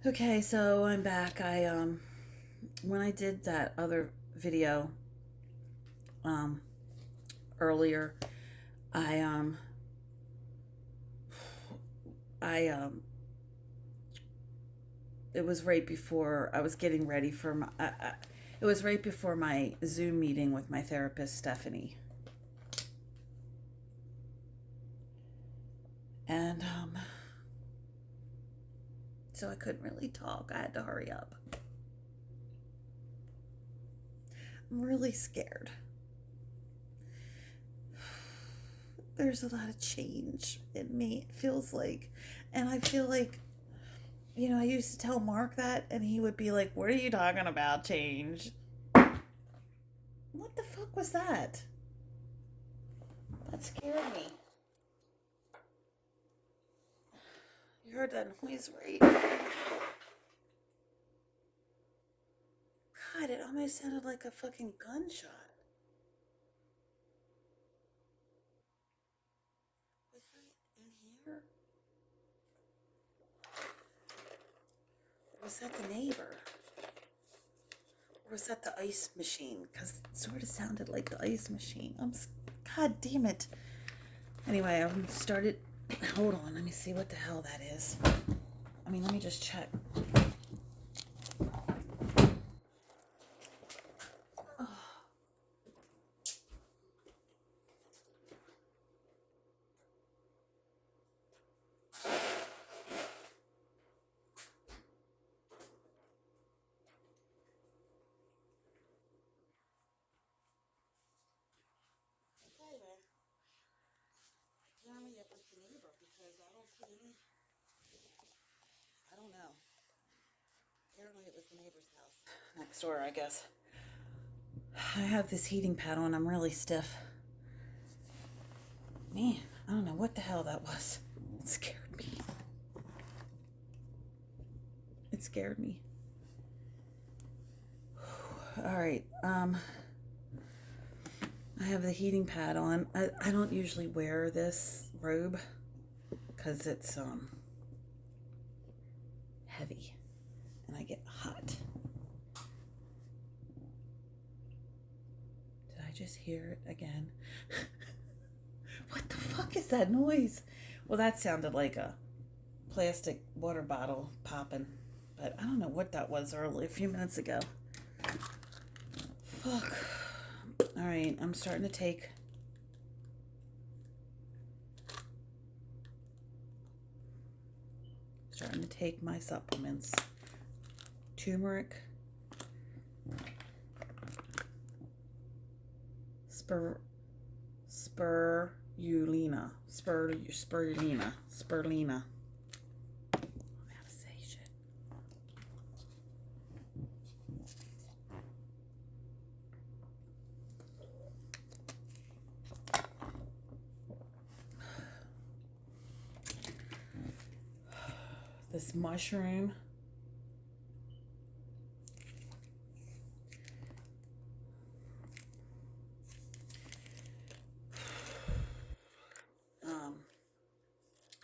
Okay, so I'm back. When I did that other video um earlier, I um I it was right before I was getting ready for it was right before my Zoom meeting with my therapist Stephanie. And so I couldn't really talk. I had to hurry up. I'm really scared. There's a lot of change in me, it feels like. And I feel like, I used to tell Mark that, and he would be like, "What are you talking about, change?" What the fuck was that? That scared me. You heard that noise, right? God, it almost sounded like a fucking gunshot. Was that in here? Or was that the neighbor? Or was that the ice machine? Because it sort of sounded like the ice machine. God damn it. Anyway, I started. Hold on, let me see what the hell that is. Let me just check. Oh. Okay, man. Apparently it was the neighbor because I don't see any. I don't know. Apparently it was the neighbor's house. Next door, I guess. I have this heating pad on. I'm really stiff. Man, I don't know what the hell that was. It scared me. It scared me. All right. I have the heating pad on. I don't usually wear this robe because it's heavy and I get hot. Did I just hear it again? What the fuck is that noise? Well, that sounded like a plastic water bottle popping, but I don't know what that was earlier, a few minutes ago. Fuck. All right, I'm starting to take my supplements. Turmeric, spirulina. I don't know how to say shit. This mushroom.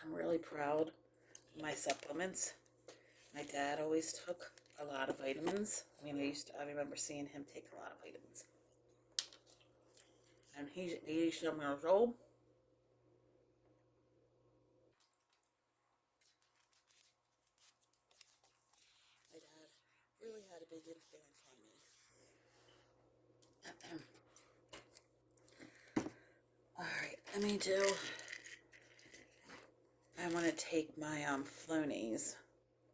I'm really proud of my supplements. My dad always took a lot of vitamins. I remember seeing him take a lot of vitamins. And he's 80-some years old. My dad really had a big influence on me. All right, I want to take my Flonase.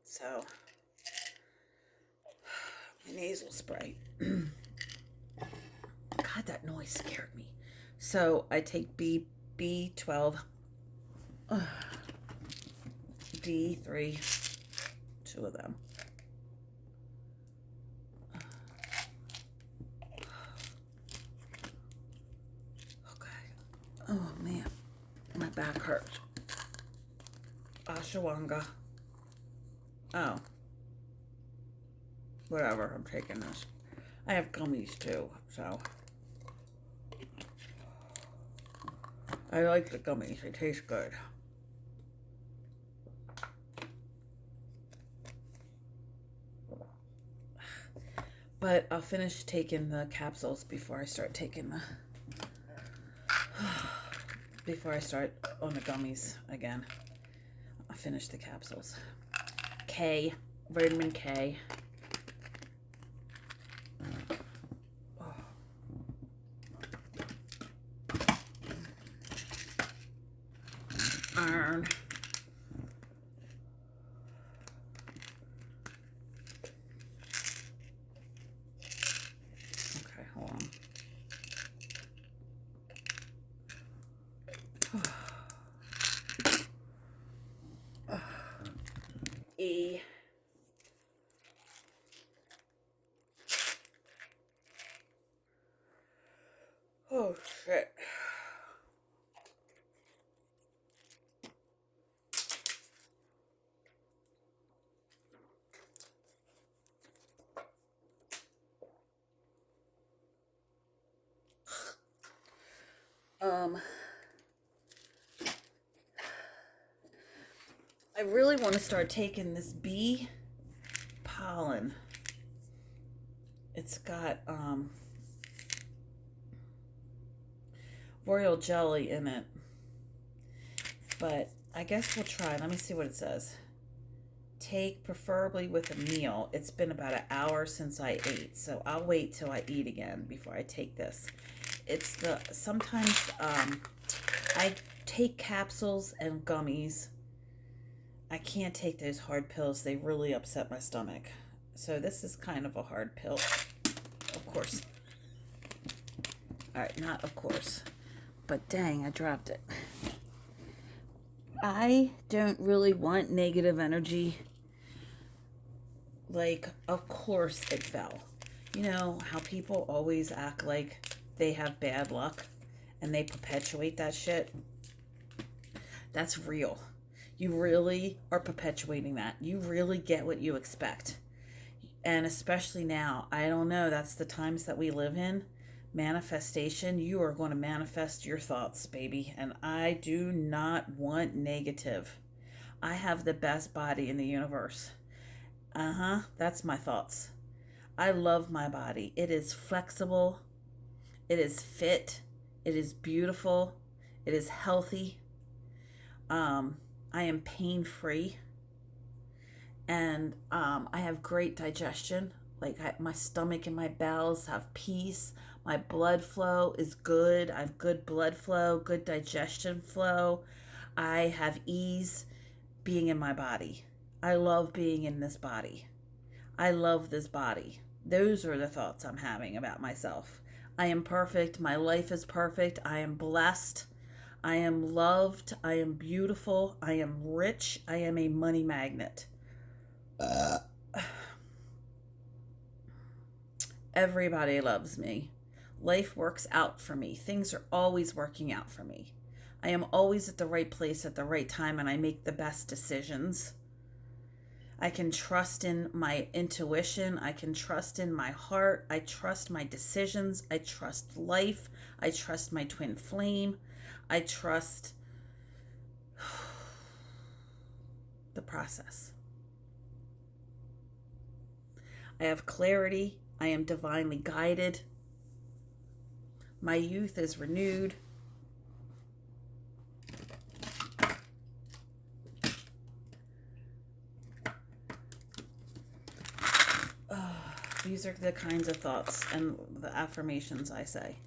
So, my nasal spray. God, that noise scared me. So, I take B12, D3, two of them. Okay. Oh, man. My back hurts. Ashwagandha. Oh. Whatever, I'm taking this. I have gummies too, so. I like the gummies, they taste good. But I'll finish taking the capsules before I start taking the before I start on the gummies again. I'll finish the capsules. K, vitamin K. Iron. Okay, hold on. E. Oh shit. I really want to start taking this bee pollen. It's got royal jelly in it. But I guess we'll try. Let me see what it says. Take preferably with a meal. It's been about an hour since I ate, so I'll wait till I eat again before I take this. It's the sometimes I take capsules and gummies. I can't take those hard pills. They really upset my stomach. So this is kind of a hard pill. Of course. All right, not of course. But dang, I dropped it. I don't really want negative energy. Like, of course it fell. You know how people always act like they have bad luck and they perpetuate that shit? That's real. You really are perpetuating that. You really get what you expect. And especially now, I don't know, that's the times that we live in. Manifestation, you are going to manifest your thoughts, baby. And I do not want negative. I have the best body in the universe. That's my thoughts. I love my body. It is flexible. It is fit. It is beautiful. It is healthy. I am pain-free. And I have great digestion. Like my stomach and my bowels have peace. My blood flow is good. I have good blood flow, good digestion flow. I have ease being in my body. I love being in this body. I love this body. Those are the thoughts I'm having about myself. I am perfect. My life is perfect. I am blessed. I am loved. I am beautiful. I am rich. I am a money magnet. Everybody loves me. Life works out for me. Things are always working out for me. I am always at the right place at the right time, and I make the best decisions. I can trust in my intuition. I can trust in my heart. I trust my decisions. I trust life. I trust my twin flame. I trust the process. I have clarity. I am divinely guided. My youth is renewed. These are the kinds of thoughts and the affirmations I say.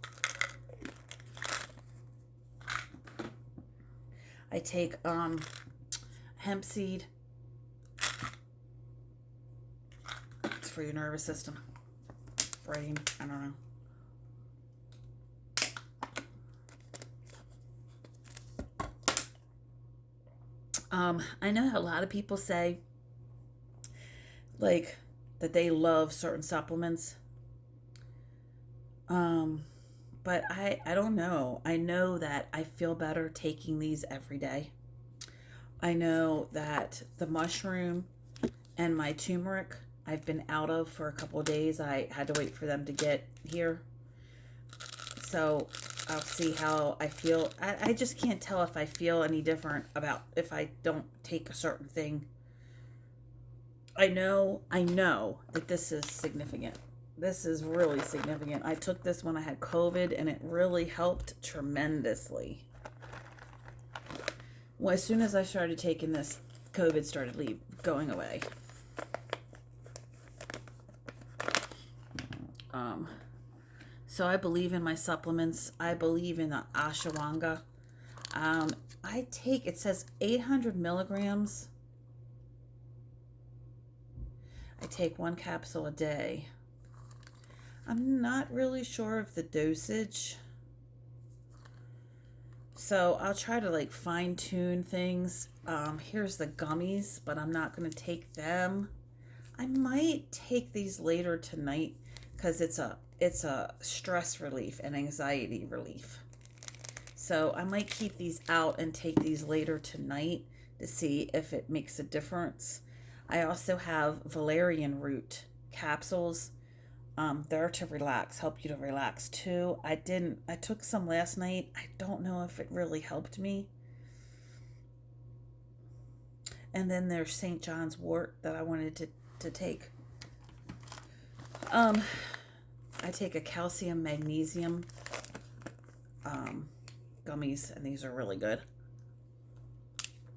I take hemp seed. It's for your nervous system, brain, I don't know. I know how a lot of people say, like, that they love certain supplements. But I don't know. I know that I feel better taking these every day. I know that the mushroom and my turmeric I've been out of for a couple of days. I had to wait for them to get here. So I'll see how I feel. I just can't tell if I feel any different about if I don't take a certain thing. I know that this is significant. this is really significant. I took this when I had COVID and it really helped tremendously. Well, as soon as I started taking this, COVID started going away. So I believe in my supplements. I believe in the ashwagandha. I take, it says 800 milligrams. I take 1 capsule a day. I'm not really sure of the dosage. So I'll try to like fine tune things. Here's the gummies, but I'm not going to take them. I might take these later tonight because it's a stress relief and anxiety relief. So I might keep these out and take these later tonight to see if it makes a difference. I also have valerian root capsules. They're to relax, help you to relax too. I took some last night. I don't know if it really helped me. And then there's St. John's wort that I wanted to take. I take a calcium magnesium gummies, and these are really good,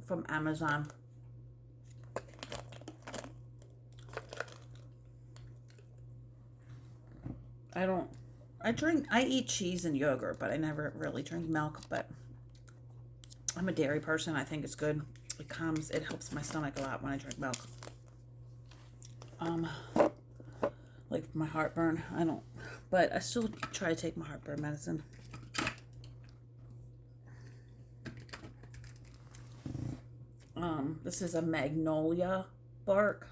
from Amazon. I eat cheese and yogurt, but I never really drink milk, but I'm a dairy person. I think it's good. It helps my stomach a lot when I drink milk. Like my heartburn, but I still try to take my heartburn medicine. This is a magnolia bark.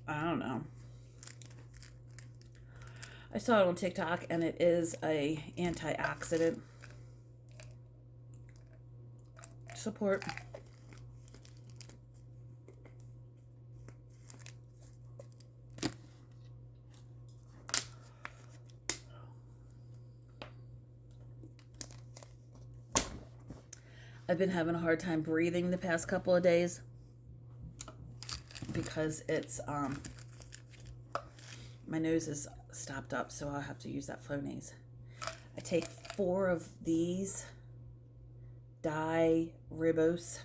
I don't know. I saw it on TikTok, and it is a antioxidant support. I've been having a hard time breathing the past couple of days because it's my nose is stopped up, so I'll have to use that Flonase. I take 4 of these ribose.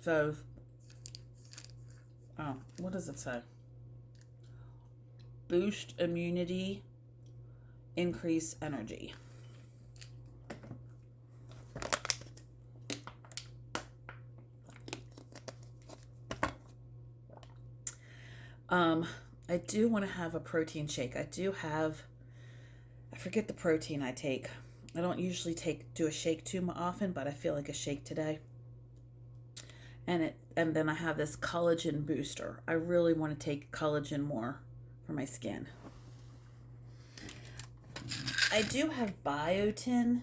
So, what does it say? Boost immunity, increase energy. I do want to have a protein shake. I forget the protein I take. I don't usually do a shake too often, but I feel like a shake today. And then I have this collagen booster. I really want to take collagen more for my skin. I do have biotin,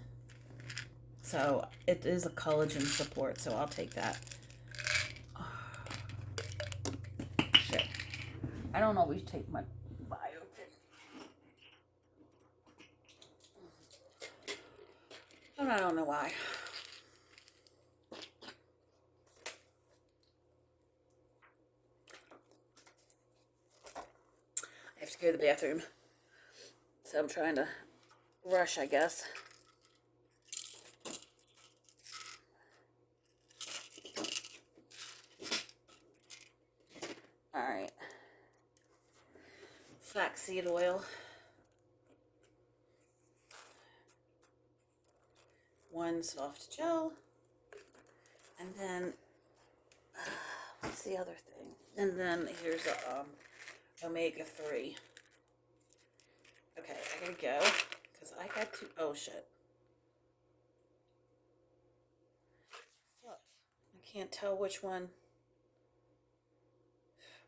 so it is a collagen support, so I'll take that. Shit. I don't always take my biotin. And I don't know why. I have to go to the bathroom. So I'm trying to rush, I guess. Alright. Flaxseed oil. 1 soft gel. And then, what's the other thing? And then here's a omega-3. Okay, I gotta go, because I got to, oh shit. I can't tell which one.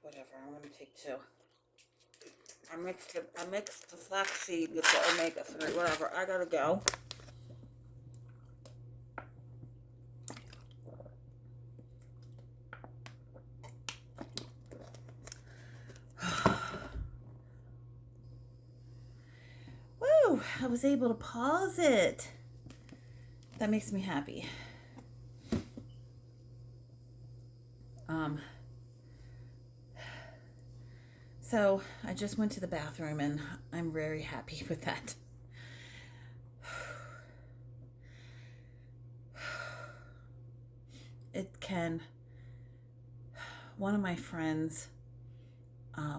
Whatever, I'm gonna take 2. I mixed the flaxseed with the omega-3, whatever, I gotta go. Woo! I was able to pause it. That makes me happy. So I just went to the bathroom and I'm very happy with that. It can, one of my friends,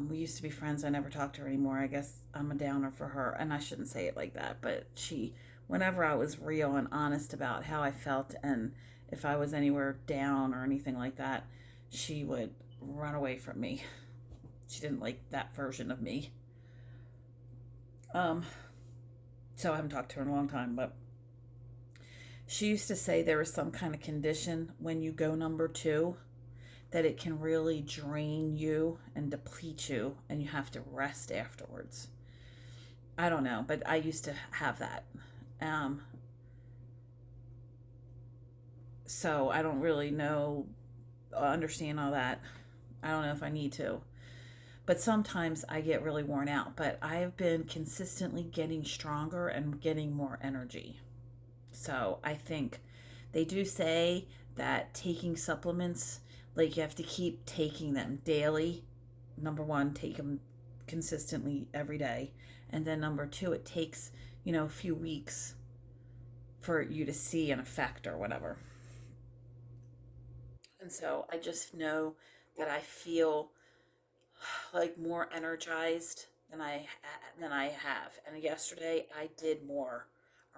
we used to be friends. I never talked to her anymore. I guess I'm a downer for her. And I shouldn't say it like that. But whenever I was real and honest about how I felt and if I was anywhere down or anything like that, she would run away from me. She didn't like that version of me. Um, so I haven't talked to her in a long time. But she used to say there is some kind of condition when you go number two that it can really drain you and deplete you, and you have to rest afterwards. I don't know, but I used to have that. Um, so I don't really know, understand all that. I don't know if I need to. But sometimes I get really worn out. But I've been consistently getting stronger and getting more energy. So I think they do say that taking supplements, like you have to keep taking them daily. Number one, take them consistently every day. And then number two, it takes, a few weeks for you to see an effect or whatever. And so I just know that I feel like more energized than I have. And yesterday I did more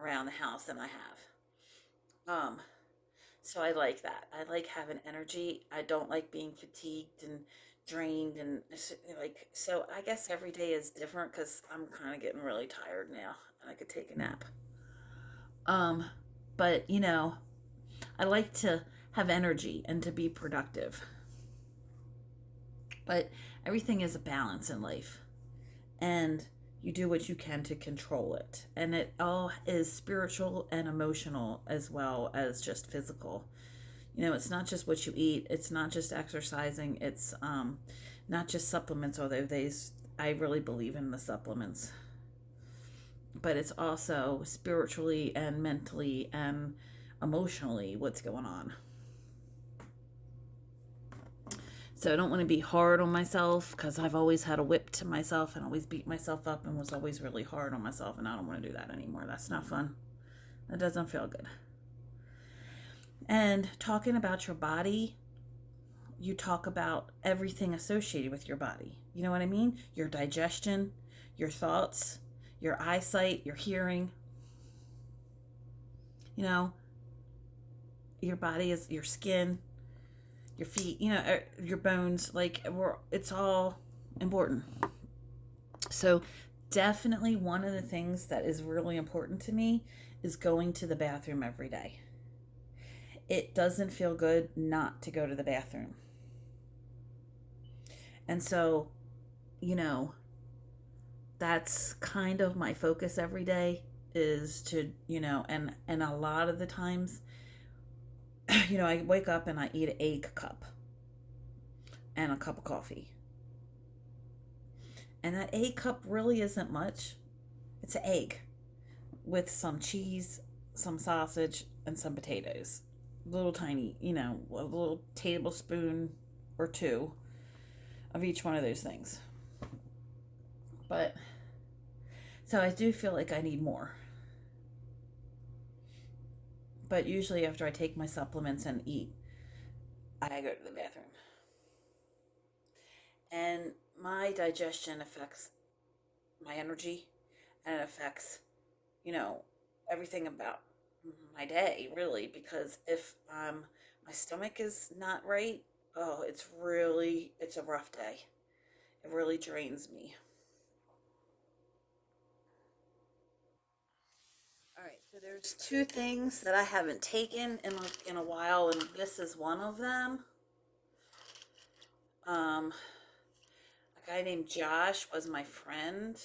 around the house than I have. So I like that. I like having energy. I don't like being fatigued and drained and like so I guess every day is different cuz I'm kind of getting really tired now and I could take a nap. Um but I like to have energy and to be productive. But everything is a balance in life. And you do what you can to control it. And it all is spiritual and emotional as well as just physical. It's not just what you eat, it's not just exercising, it's not just supplements, although I really believe in the supplements. But it's also spiritually and mentally and emotionally what's going on. So I don't want to be hard on myself because I've always had a whip to myself and always beat myself up and was always really hard on myself, and I don't want to do that anymore. That's not fun. That doesn't feel good. And talking about your body, you talk about everything associated with your body. You know what I mean? Your digestion, your thoughts, your eyesight, your hearing. You know, your body is your skin, your feet, your bones. It's all important. So, definitely one of the things that is really important to me is going to the bathroom every day. It doesn't feel good not to go to the bathroom. And so, you know, that's kind of my focus every day is to, and a lot of the times, I wake up and I eat an egg cup and a cup of coffee. And that egg cup really isn't much. It's an egg with some cheese, some sausage, and some potatoes. Little tiny, a little tablespoon or two of each one of those things. But so I do feel like I need more. But usually after I take my supplements and eat, I go to the bathroom. And my digestion affects my energy and it affects, you know, everything about my day, really, because if my stomach is not right, oh, it's a rough day. It really drains me. All right, so there's two things that I haven't taken in a while, and this is one of them. Um, a guy named Josh was my friend.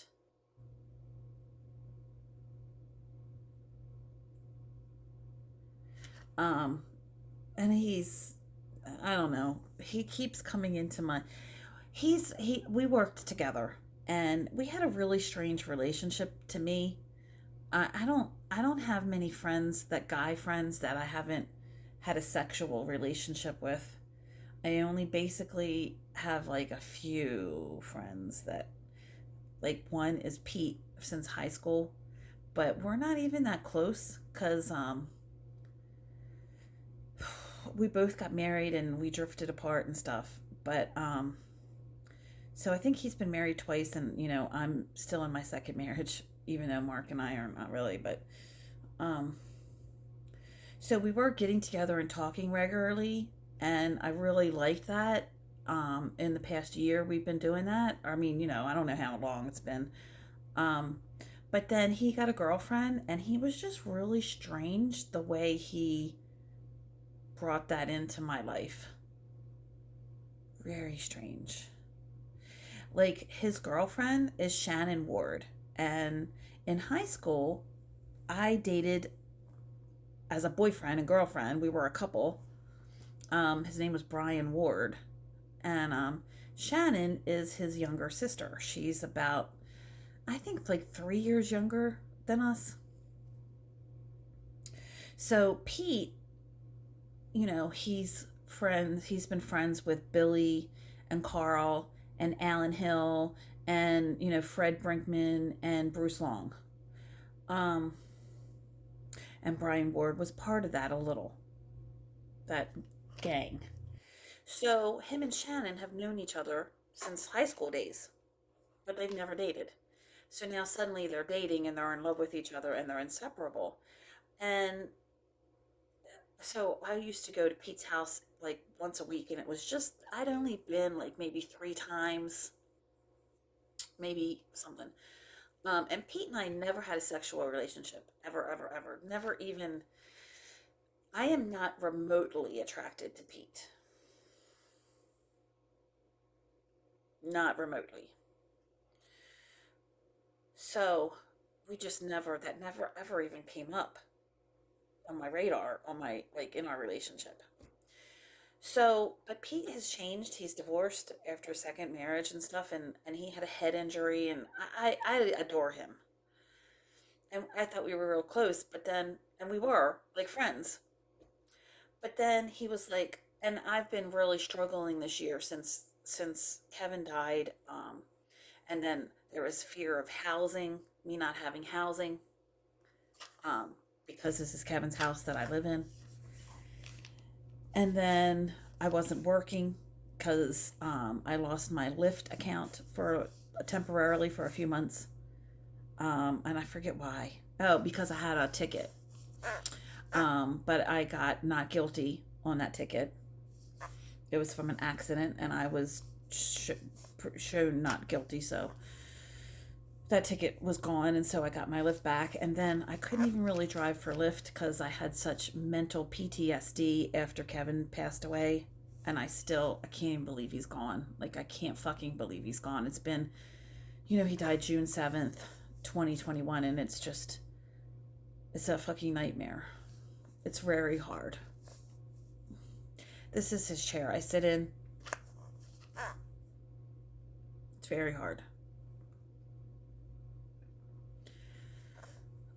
Um, and I don't know, he keeps coming into my, we worked together, and we had a really strange relationship to me. I don't have many friends, that guy friends, that I haven't had a sexual relationship with. I only basically have like a few friends that, like, one is Pete since high school, but we're not even that close because we both got married and we drifted apart and stuff. But so I think he's been married twice, and I'm still in my second marriage, even though Mark and I are not really. But um, so we were getting together and talking regularly, and I really liked that. In the past year, we've been doing that. I mean, I don't know how long it's been. Um, but then he got a girlfriend, and he was just really strange the way he brought that into my life. Very strange. Like, his girlfriend is Shannon Ward, and in high school, I dated as a boyfriend and girlfriend. We were a couple. His name was Brian Ward, and Shannon is his younger sister. She's about, I think, like 3 years younger than us. So Pete, he's been friends with Billy and Carl and Alan Hill and Fred Brinkman and Bruce Long. Um, and Brian Ward was part of that a little, that gang. So him and Shannon have known each other since high school days, but they've never dated. So now suddenly they're dating and they're in love with each other and they're inseparable. And so I used to go to Pete's house like once a week, and it was just, I'd only been like maybe 3 times, maybe something. And Pete and I never had a sexual relationship, ever, ever, ever. Never even, I am not remotely attracted to Pete. Not remotely. So we just never, that never ever even came up on my radar, on my, like, in our relationship. So, but Pete has changed. He's divorced after a second marriage and stuff, and he had a head injury, and I adore him. And I thought we were real close, but then, and we were like friends. But then he was like, and I've been really struggling this year since Kevin died. And then there was fear of housing, me not having housing, um, because this is Kevin's house that I live in. And then I wasn't working because I lost my Lyft account for temporarily for a few months, and I forget why. Oh, because I had a ticket, but I got not guilty on that ticket. It was from an accident, and I was shown not guilty, so that ticket was gone, and so I got my Lyft back. And then I couldn't even really drive for Lyft because I had such mental PTSD after Kevin passed away. And I can't even believe he's gone. Like, I can't fucking believe he's gone. It's been, he died June 7th, 2021, and it's a fucking nightmare. It's very hard. This is his chair I sit in. It's very hard.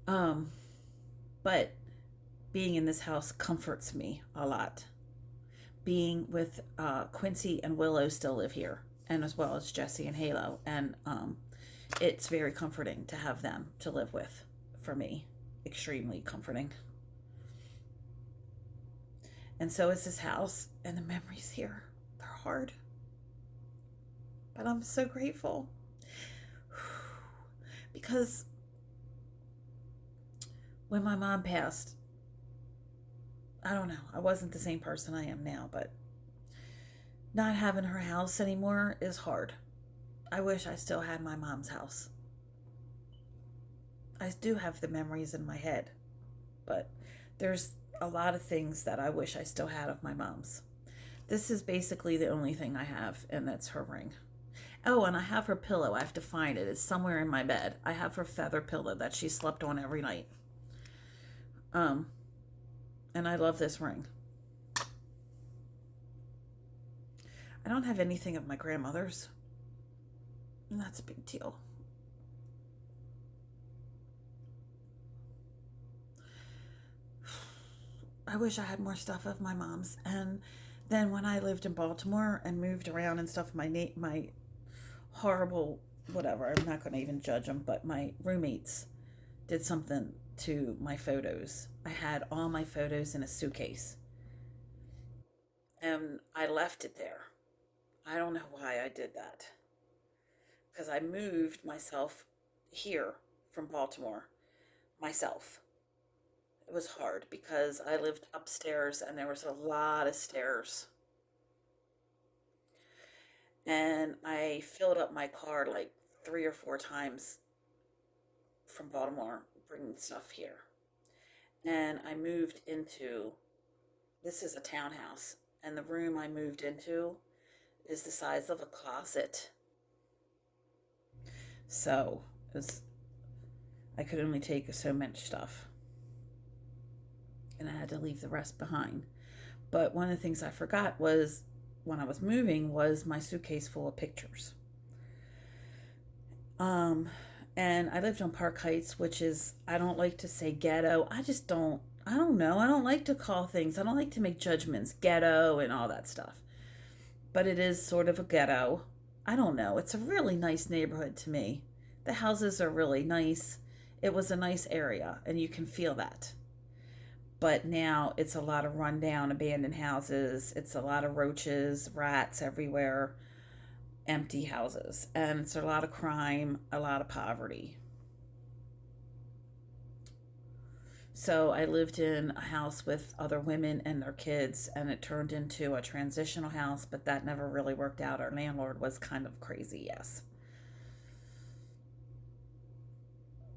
Um, but being in this house comforts me a lot. Being with Quincy and Willow still live here, and as well as Jesse and Halo, and it's very comforting to have them to live with. For me, extremely comforting. And so is this house, and the memories here. They're hard, but I'm so grateful because when my mom passed, I don't know, I wasn't the same person I am now, but not having her house anymore is hard. I wish I still had my mom's house. I do have the memories in my head, but there's a lot of things that I wish I still had of my mom's. This is basically the only thing I have, and that's her ring. Oh, and I have her pillow. I have to find it. It's somewhere in my bed. I have her feather pillow that she slept on every night. Um, and I love this ring. I don't have anything of my grandmother's, and that's a big deal. I wish I had more stuff of my mom's, and then when I lived in Baltimore and moved around and stuff, my horrible whatever, I'm not going to even judge them, but my roommates did something to my photos. I had all my photos in a suitcase and I left it there. I don't know why I did that because I moved myself here from Baltimore myself. It was hard because I lived upstairs and there was a lot of stairs. And I filled up my car like 3 or 4 times from Baltimore bringing stuff here. And I moved into this is a townhouse, and the room I moved into is the size of a closet. So it was, I could only take so much stuff, and I had to leave the rest behind. But one of the things I forgot was when I was moving was my suitcase full of pictures. Um, and I lived on Park Heights, which is I don't like to say ghetto. I just don't. I don't know. I don't like to call things. I don't like to make judgments, ghetto and all that stuff. But it is sort of a ghetto. I don't know. It's a really nice neighborhood to me. The houses are really nice. It was a nice area, and you can feel that. But now it's a lot of rundown, abandoned houses. It's a lot of roaches, rats everywhere, empty houses. And it's a lot of crime, a lot of poverty. So I lived in a house with other women and their kids, and it turned into a transitional house, but that never really worked out. Our landlord was kind of crazy, yes.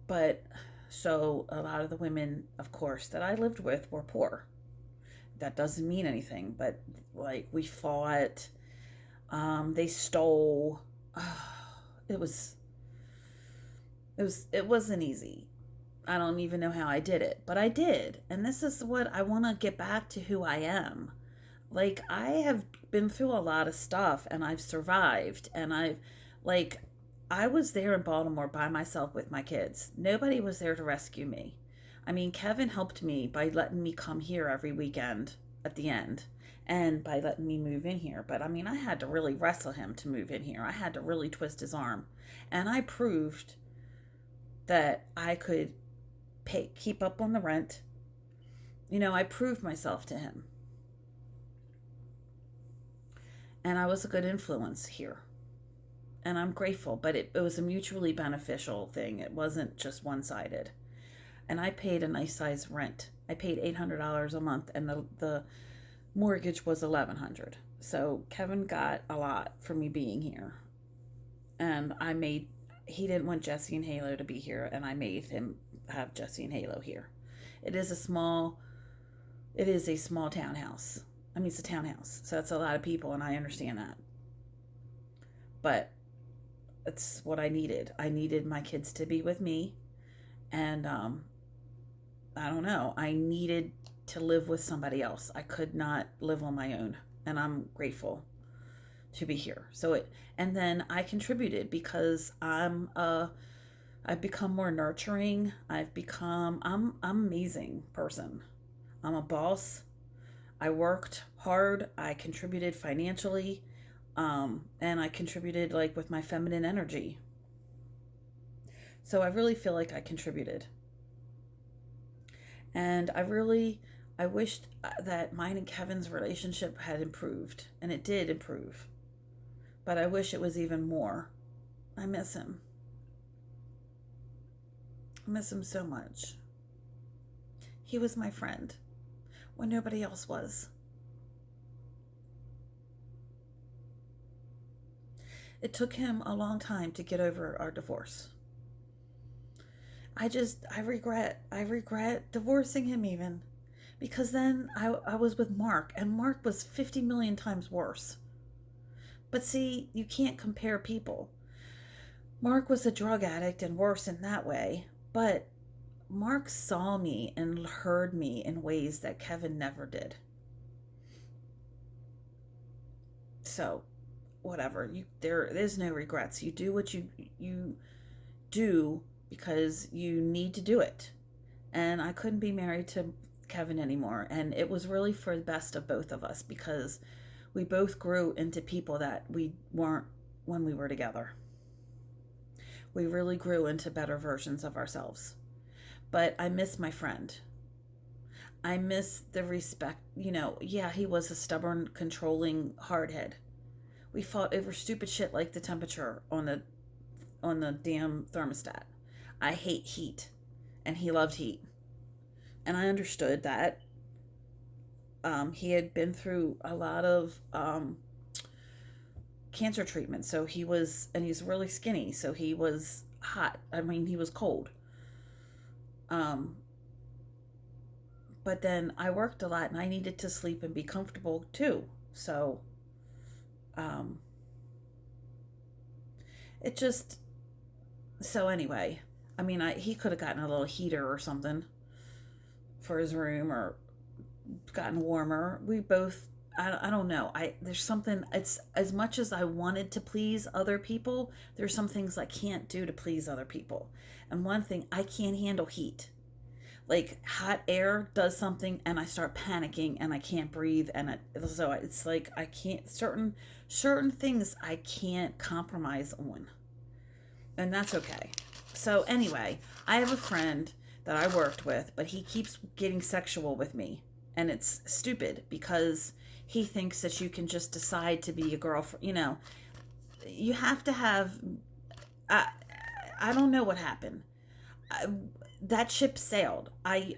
But so a lot of the women, of course, that I lived with were poor. That doesn't mean anything, but like we fought, they stole. It was it wasn't easy. I don't even know how I did it, but I did. And this is what I want to get back to who I am. Like I have been through a lot of stuff and I've survived and like I was there in Baltimore by myself with my kids. Nobody was there to rescue me. I mean, Kevin helped me by letting me come here every weekend at the end and by letting me move in here. But I mean, I had to really wrestle him to move in here. I had to really twist his arm. And I proved that I could keep up on the rent. You know, I proved myself to him. And I was a good influence here. And I'm grateful, but it was a mutually beneficial thing. It wasn't just one sided. And I paid a nice size rent. I paid $800 a month, and the mortgage was $1,100. So Kevin got a lot for me being here, and I made. He didn't want Jesse and Halo to be here, and I made him have Jesse and Halo here. It is a small. It is a small townhouse. I mean, it's a townhouse, so that's a lot of people, and I understand that. But it's what I needed. I needed my kids to be with me, and I don't know. I needed to live with somebody else. I could not live on my own, and I'm grateful to be here. And then I contributed because I've become more nurturing. I'm an amazing person. I'm a boss. I worked hard. I contributed financially, and I contributed like with my feminine energy. So I really feel like I contributed. And I wished that mine and Kevin's relationship had improved, and it did improve. But I wish it was even more. I miss him. I miss him so much. He was my friend when nobody else was. It took him a long time to get over our divorce. I regret divorcing him even. Because then I was with Mark, and Mark was 50 million times worse. But see, you can't compare people. Mark was a drug addict and worse in that way, but Mark saw me and heard me in ways that Kevin never did. So, whatever. There is no regrets. You do what you do because you need to do it. And I couldn't be married to Kevin anymore, and it was really for the best of both of us because We both grew into people that we weren't when we were together. We really grew into better versions of ourselves. But I miss my friend. I miss the respect. Yeah, he was a stubborn, controlling hardhead. We fought over stupid shit like the temperature on the damn thermostat. I hate heat, and he loved heat, and I understood that. He had been through a lot of cancer treatment, so and he's really skinny, so he was hot. I mean, he was cold. Um, but then I worked a lot, and I needed to sleep and be comfortable too. So, um, it just so anyway. I mean, he could have gotten a little heater or something for his room, or gotten warmer. We both, I don't know. There's something, it's as much as I wanted to please other people, there's some things I can't do to please other people. And one thing, I can't handle heat. Like hot air does something and I start panicking and I can't breathe, so it's like I can't certain things I can't compromise on. And that's okay. So anyway, I have a friend that I worked with, but he keeps getting sexual with me, and it's stupid because he thinks that you can just decide to be a girlfriend. You have to have. I I don't know what happened. I, that ship sailed.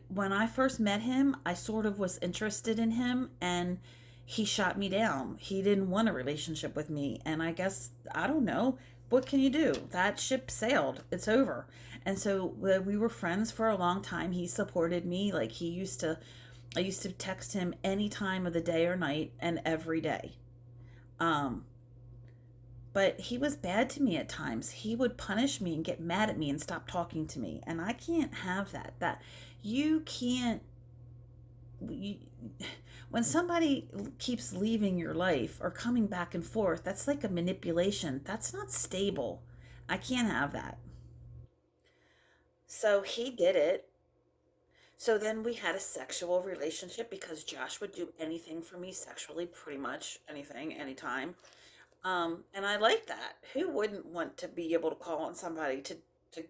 When I first met him, I sort of was interested in him, and he shot me down. He didn't want a relationship with me, and I guess I don't know. What can you do? That ship sailed. It's over. And so we were friends for a long time. He supported me. Like I used to text him any time of the day or night and every day. Um, but he was bad to me at times. He would punish me and get mad at me and stop talking to me. And I can't have that. You can't you, when somebody keeps leaving your life or coming back and forth, that's like a manipulation. That's not stable. I can't have that. So he did it. So then we had a sexual relationship because Josh would do anything for me sexually, pretty much anything, anytime. And I like that. Who wouldn't want to be able to call on somebody to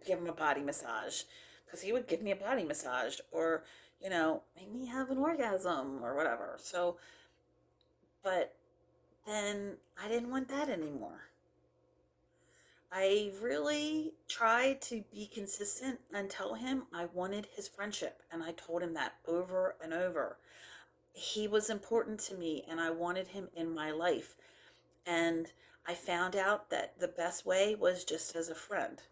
give him a body massage? Because he would give me a body massage, or, make me have an orgasm or whatever. So, but then I didn't want that anymore. I really tried to be consistent and tell him I wanted his friendship. And I told him that over and over. He was important to me and I wanted him in my life. And I found out that the best way was just as a friend.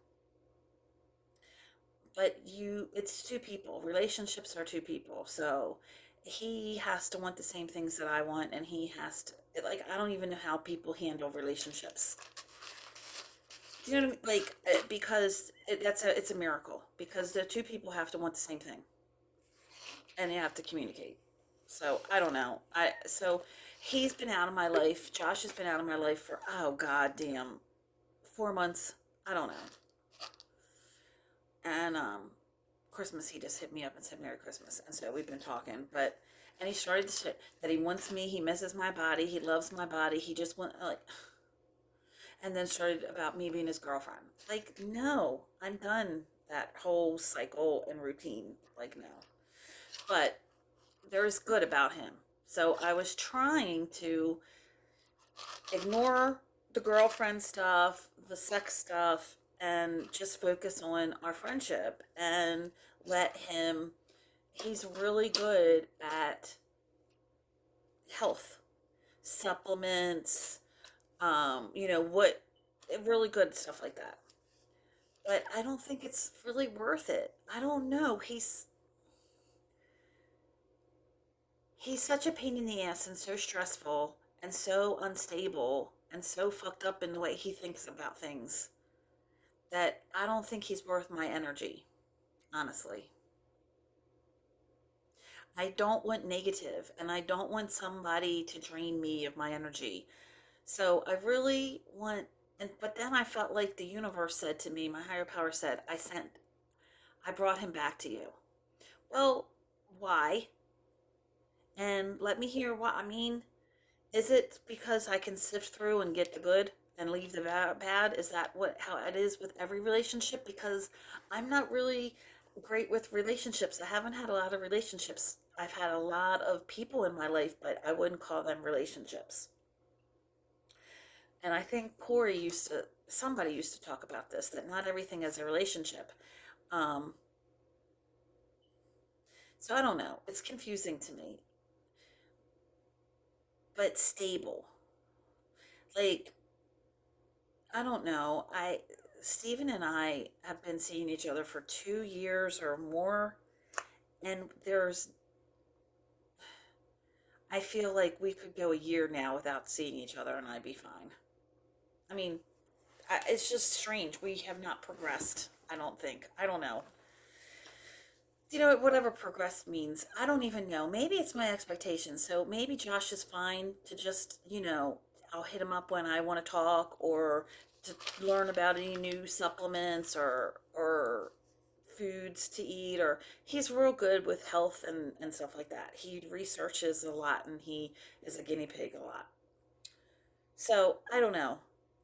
But it's two people. Relationships are two people. So he has to want the same things that I want, and he has to, like, I don't even know how people handle relationships. You know what I mean? Like, because it's a miracle because the two people have to want the same thing, and they have to communicate. So I don't know. So he's been out of my life. Josh has been out of my life for, oh god damn, 4 months. I don't know. And Christmas, he just hit me up and said Merry Christmas, and so we've been talking. And he started to say that he wants me. He misses my body. He loves my body. He just want like, and then started about me being his girlfriend. Like, no, I'm done that whole cycle and routine. Like, no. But there's good about him. So I was trying to ignore the girlfriend stuff, the sex stuff, and just focus on our friendship and let him. He's really good at health, supplements, what, really good stuff like that. But I don't think it's really worth it. I don't know. He's such a pain in the ass and so stressful and so unstable and so fucked up in the way he thinks about things that I don't think he's worth my energy, honestly. I don't want negative and I don't want somebody to drain me of my energy. So I really want, but then I felt like the universe said to me, my higher power said, I brought him back to you. Well, why? And let me hear what I mean. Is it because I can sift through and get the good and leave the bad? Is that what how it is with every relationship? Because I'm not really great with relationships. I haven't had a lot of relationships. I've had a lot of people in my life, but I wouldn't call them relationships. And I think somebody used to talk about this, that not everything is a relationship. Um, so I don't know. It's confusing to me, but stable. Like, I don't know. Stephen and I have been seeing each other for 2 years or more, and I feel like we could go a year now without seeing each other, and I'd be fine. I mean, it's just strange. We have not progressed. I don't think. I don't know. Whatever progress means, I don't even know. Maybe it's my expectations. So maybe Josh is fine to just, I'll hit him up when I want to talk or to learn about any new supplements or foods to eat, or he's real good with health and stuff like that. He researches a lot and he is a guinea pig a lot. So I don't know.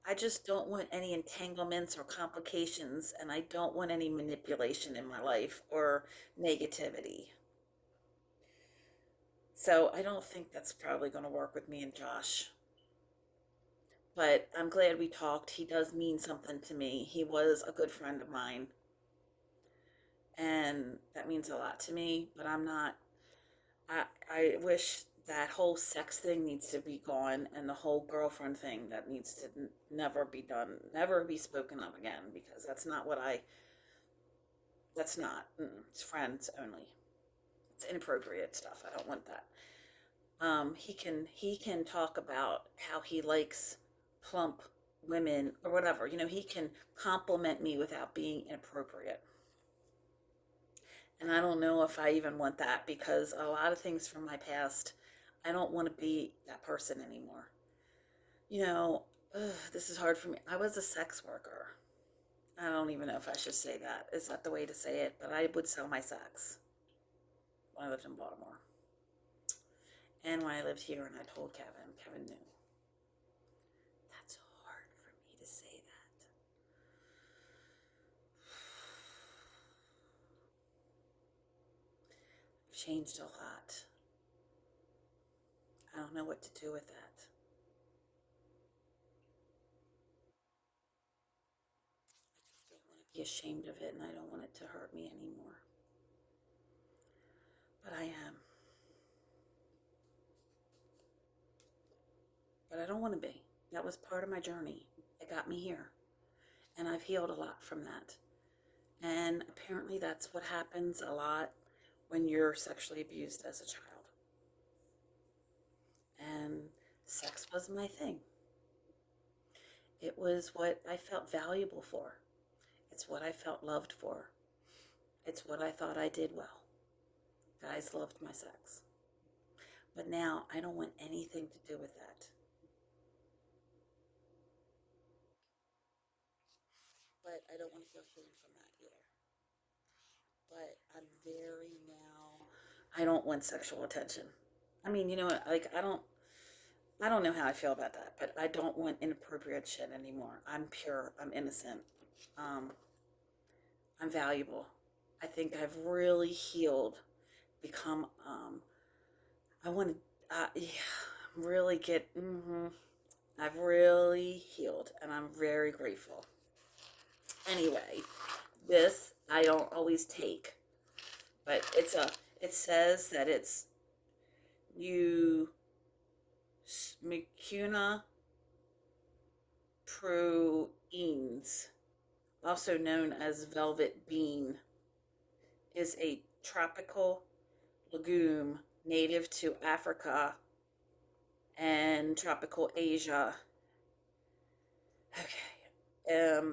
I just don't want any entanglements or complications, and I don't want any manipulation in my life or negativity. So I don't think that's probably going to work with me and Josh. But I'm glad we talked. He does mean something to me. He was a good friend of mine, and that means a lot to me. But I'm not. I wish that whole sex thing needs to be gone, and the whole girlfriend thing that needs to never be done, never be spoken of again, because that's not what I. That's not. It's friends only. It's inappropriate stuff. I don't want that. He can talk about how he likes plump women or whatever. He can compliment me without being inappropriate. And I don't know if I even want that, because a lot of things from my past, I don't want to be that person anymore. You know, this is hard for me. I was a sex worker. I don't even know if I should say that. Is that the way to say it? But I would sell my sex when I lived in Baltimore. And when I lived here and I told Kevin, Kevin knew. That's hard for me to say that. I've changed a lot. I don't know what to do with that. I don't want to be ashamed of it, and I don't want it to hurt me anymore. But I am. But I don't want to be. That was part of my journey. It got me here. And I've healed a lot from that. And apparently that's what happens a lot when you're sexually abused as a child. And sex was my thing. It was what I felt valuable for. It's what I felt loved for. It's what I thought I did well. Guys loved my sex. But now I don't want anything to do with that. But I don't want to feel shame from that either. But I'm very now. I don't want sexual attention. I mean, like I don't know how I feel about that, but I don't want inappropriate shit anymore. I'm pure. I'm innocent. Um, I'm valuable. I think I've really healed, become. I want to. Yeah, really get. I've really healed, and I'm very grateful. Anyway, this I don't always take, but It says that it's you Mucuna pruines, also known as velvet bean, is a tropical legume native to Africa and tropical Asia. Okay.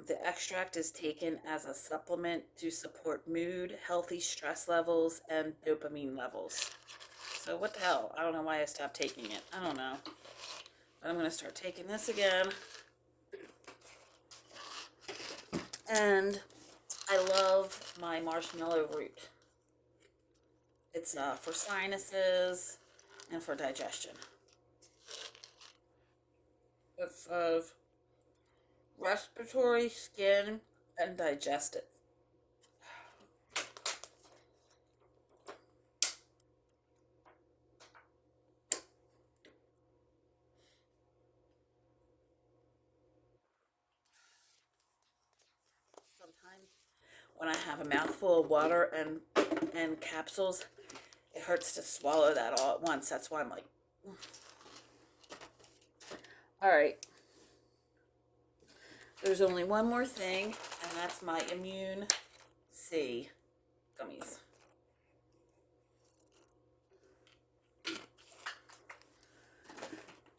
The extract is taken as a supplement to support mood, healthy stress levels, and dopamine levels. So what the hell? I don't know why I stopped taking it. I don't know. But I'm going to start taking this again. And I love my marshmallow root. It's for sinuses and for digestion. of respiratory, skin, and digestive. Sometimes when I have a mouthful of water and capsules, it hurts to swallow that all at once. That's why I'm like, all right. There's only one more thing, and that's my Immune C gummies.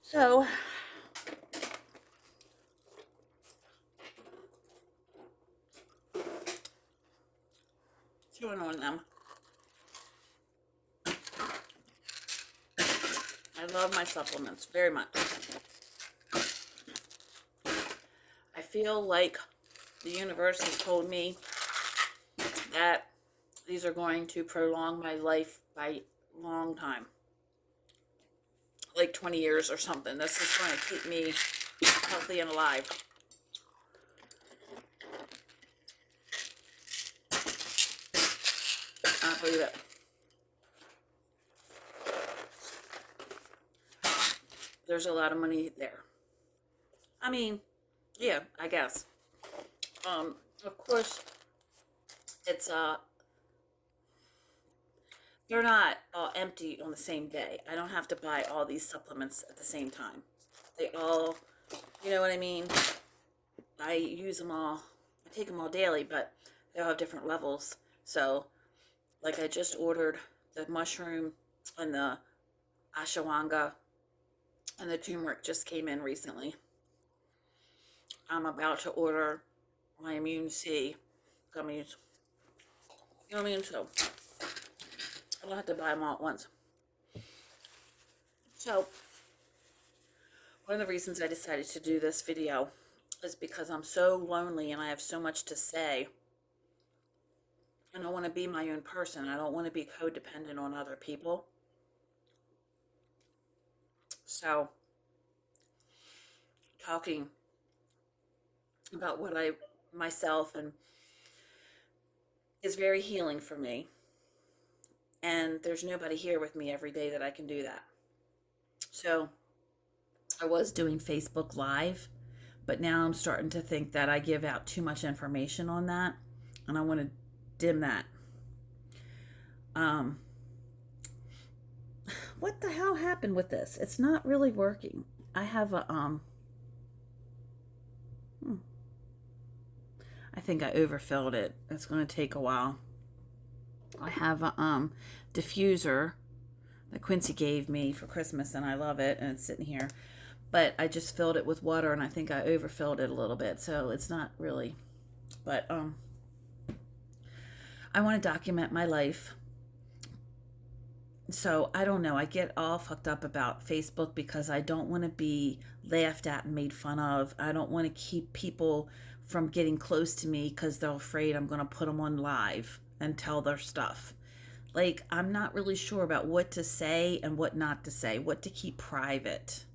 So, chewing on them. I love my supplements very much. I feel like the universe has told me that these are going to prolong my life by a long time. Like 20 years or something. This is going to keep me healthy and alive. I don't believe it. There's a lot of money there. I mean, yeah, I guess. Of course, it's they're not all empty on the same day. I don't have to buy all these supplements at the same time. They all, you know what I mean? I use them all. I take them all daily, but they all have different levels. So, like I just ordered the mushroom and the ashwagandha, and the turmeric just came in recently. I'm about to order my Immune C gummies. You know what I mean? So, I don't have to buy them all at once. So, one of the reasons I decided to do this video is because I'm so lonely and I have so much to say. And I want to be my own person. I don't want to be codependent on other people. So, talking about what myself and is very healing for me. And there's nobody here with me every day that I can do that. So, I was doing Facebook Live, but now I'm starting to think that I give out too much information on that, and I want to dim that. What the hell happened with this? It's not really working. I have a, I think I overfilled it. It's going to take a while. I have a, diffuser that Quincy gave me for Christmas, and I love it, and it's sitting here. But I just filled it with water, and I think I overfilled it a little bit, so it's not really. But I want to document my life. So I don't know. I get all fucked up about Facebook because I don't want to be laughed at and made fun of. I don't want to keep people from getting close to me because they're afraid I'm going to put them on live and tell their stuff. Like, I'm not really sure about what to say and what not to say, what to keep private.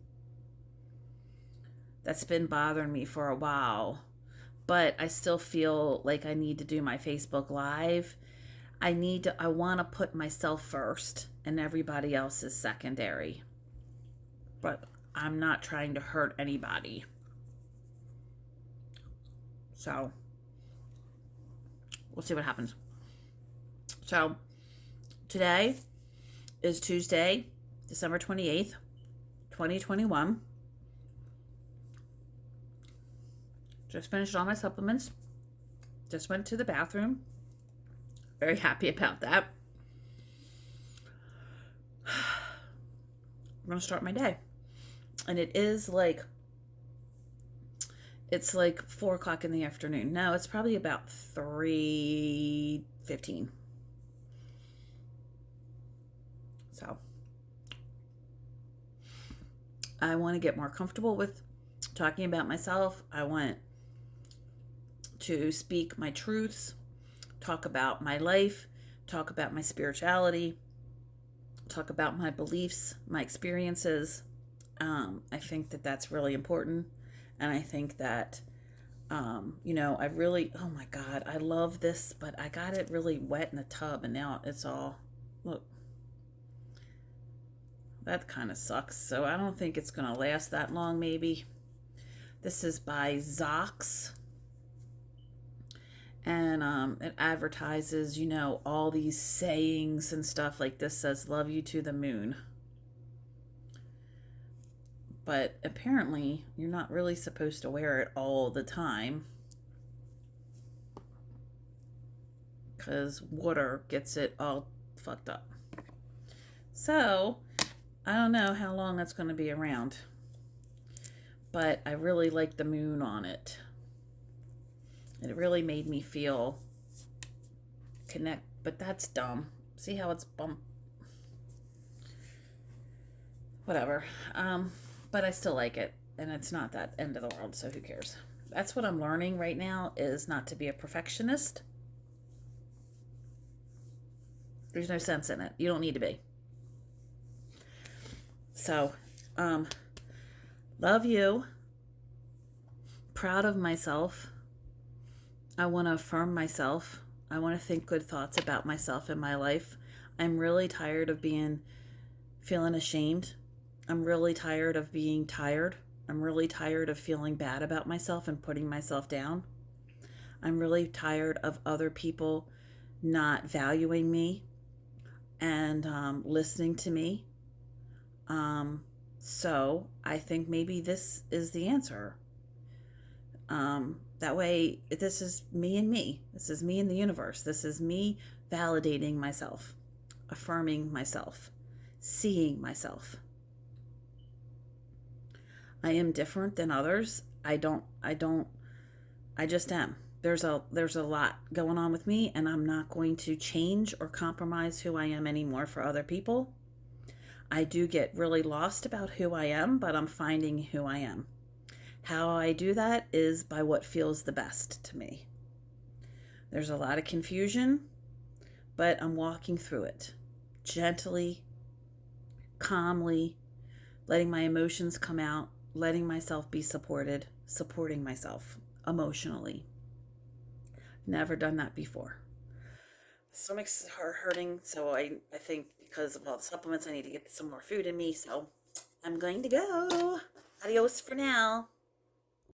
That's been bothering me for a while. But I still feel like I need to do my Facebook Live. I want to put myself first and everybody else is secondary. But I'm not trying to hurt anybody. So, we'll see what happens. So, today is Tuesday, December 28th, 2021. Just finished all my supplements. Just went to the bathroom. Very happy about that. I'm going to start my day. And it's like 4 o'clock in the afternoon. No, it's probably about 3:15. So, I want to get more comfortable with talking about myself. I want to speak my truths, talk about my life, talk about my spirituality, talk about my beliefs, my experiences, I think that that's really important. And I think that, I really, oh my God, I love this, but I got it really wet in the tub and now it's all, look, that kind of sucks. So I don't think it's going to last that long, maybe. This is by Zox. And it advertises, all these sayings and stuff like this says, love you to the moon. But apparently, you're not really supposed to wear it all the time because water gets it all fucked up. So, I don't know how long that's going to be around, but I really like the moon on it. It really made me feel connect, but that's dumb. See how it's bump? Whatever. But I still like it, and it's not that end of the world, so who cares? That's what I'm learning right now is not to be a perfectionist. There's no sense in it. You don't need to be. So, love you. Proud of myself. I want to affirm myself. I want to think good thoughts about myself in my life. I'm really tired of feeling ashamed. I'm really tired of being tired. I'm really tired of feeling bad about myself and putting myself down. I'm really tired of other people not valuing me and listening to me. So I think maybe this is the answer. That way, this is me and me. This is me in the universe. This is me validating myself, affirming myself, seeing myself. I am different than others. I just am. There's a lot going on with me and I'm not going to change or compromise who I am anymore for other people. I do get really lost about who I am, but I'm finding who I am. How I do that is by what feels the best to me. There's a lot of confusion, but I'm walking through it gently, calmly, letting my emotions come out, letting myself be supported, supporting myself emotionally. Never done that before. Stomach's hurting, so I think because of all the supplements, I need to get some more food in me. So I'm going to go. Adios for now.